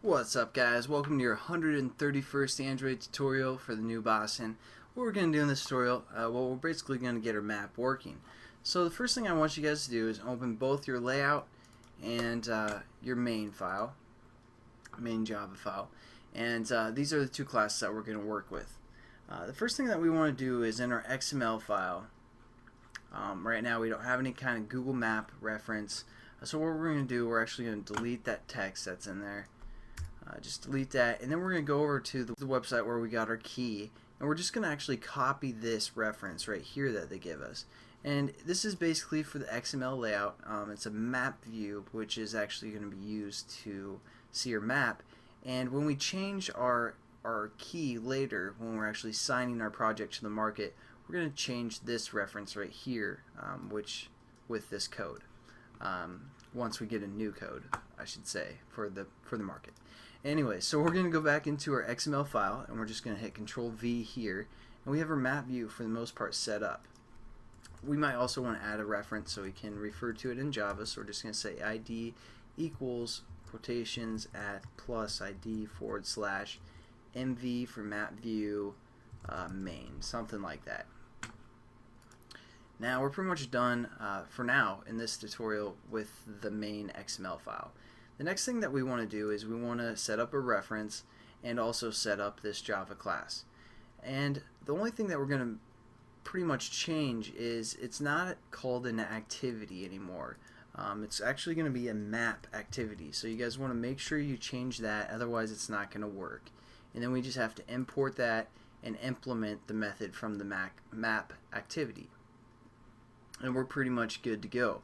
What's up, guys? Welcome to your 131st Android tutorial for the new boss. And what we're going to do in this tutorial, we're basically going to get our map working. So the first thing I want you guys to do is open both your layout and your main file, main Java file. And these are the two classes that we're going to work with. The first thing that we want to do is in our XML file. Right now we don't have any kind of Google Map reference. So what we're going to do, we're actually going to delete that text that's in there. Just delete that, and then we're going to go over to the website where we got our key, and we're just going to actually copy this reference right here that they give us. And this is basically for the XML layout. It's a MapView, which is actually going to be used to see your map. And when we change our key later, when we're actually signing our project to the market, we're going to change this reference right here, which with this code. Once we get a new code, I should say, for the market. Anyway, so we're going to go back into our XML file, and we're just going to hit Control V here, and we have our map view for the most part set up. We might also want to add a reference so we can refer to it in Java, so we're just going to say ID equals quotations at plus ID / MV for map view main, something like that. Now we're pretty much done for now in this tutorial with the main XML file. The next thing that we want to do is we want to set up a reference and also set up this Java class. And the only thing that we're going to pretty much change is it's not called an activity anymore. It's actually going to be a map activity. So you guys want to make sure you change that, otherwise it's not going to work. And then we just have to import that and implement the method from the map activity. And we're pretty much good to go.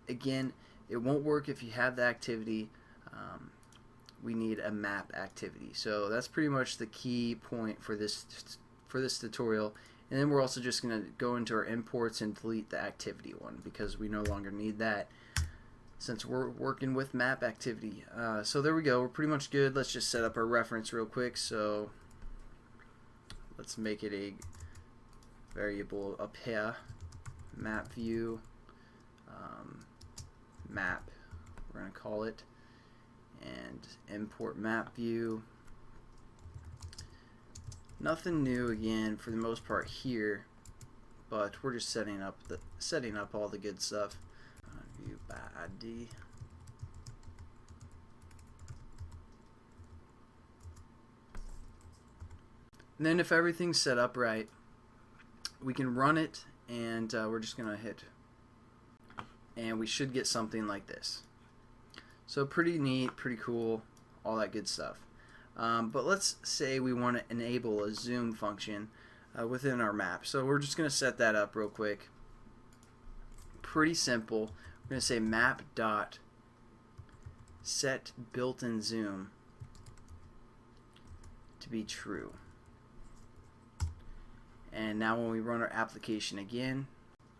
Again, it won't work if you have the activity. We need a map activity. So that's pretty much the key point for this tutorial. And then we're also just going to go into our imports and delete the activity one because we no longer need that since we're working with map activity. So there we go. We're pretty much good. Let's just set up our reference real quick. So let's make it a variable up here. Map view map, we're going to call it, and import map view. Nothing new again for the most part here, but we're just setting up all the good stuff. View by ID. And then if everything's set up right, we can run it, and we're just gonna hit, and we should get something like this. So pretty neat, pretty cool, all that good stuff. But let's say we want to enable a zoom function within our map. So we're just gonna set that up real quick. Pretty simple. We're gonna say map dot set built-in zoom to be true. And now when we run our application again,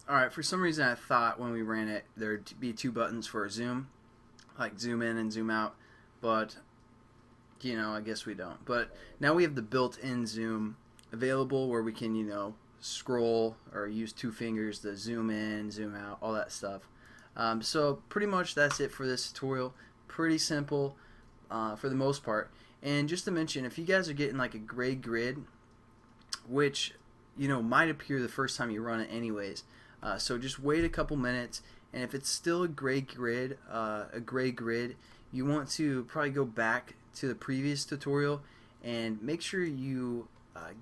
alright, for some reason I thought when we ran it there'd be two buttons for a zoom, like zoom in and zoom out, but you know, I guess we don't. But now we have the built-in zoom available where we can, you know, scroll or use two fingers to zoom in, zoom out, all that stuff. So pretty much that's it for this tutorial. Pretty simple for the most part. And just to mention, if you guys are getting like a gray grid, which you know might appear the first time you run it anyways, so just wait a couple minutes, and if it's still a gray grid, you want to probably go back to the previous tutorial and make sure you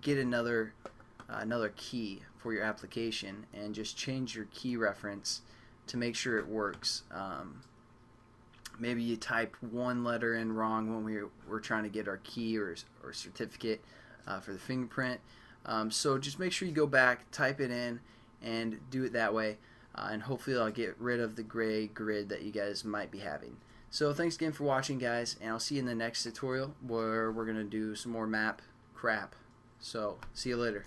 get another key for your application and just change your key reference to make sure it works. Maybe you typed one letter in wrong when we were trying to get our key or certificate for the fingerprint. So just make sure you go back, type it in, and do it that way, and hopefully I'll get rid of the gray grid that you guys might be having. So thanks again for watching, guys, and I'll see you in the next tutorial where we're going to do some more map crap. So see you later.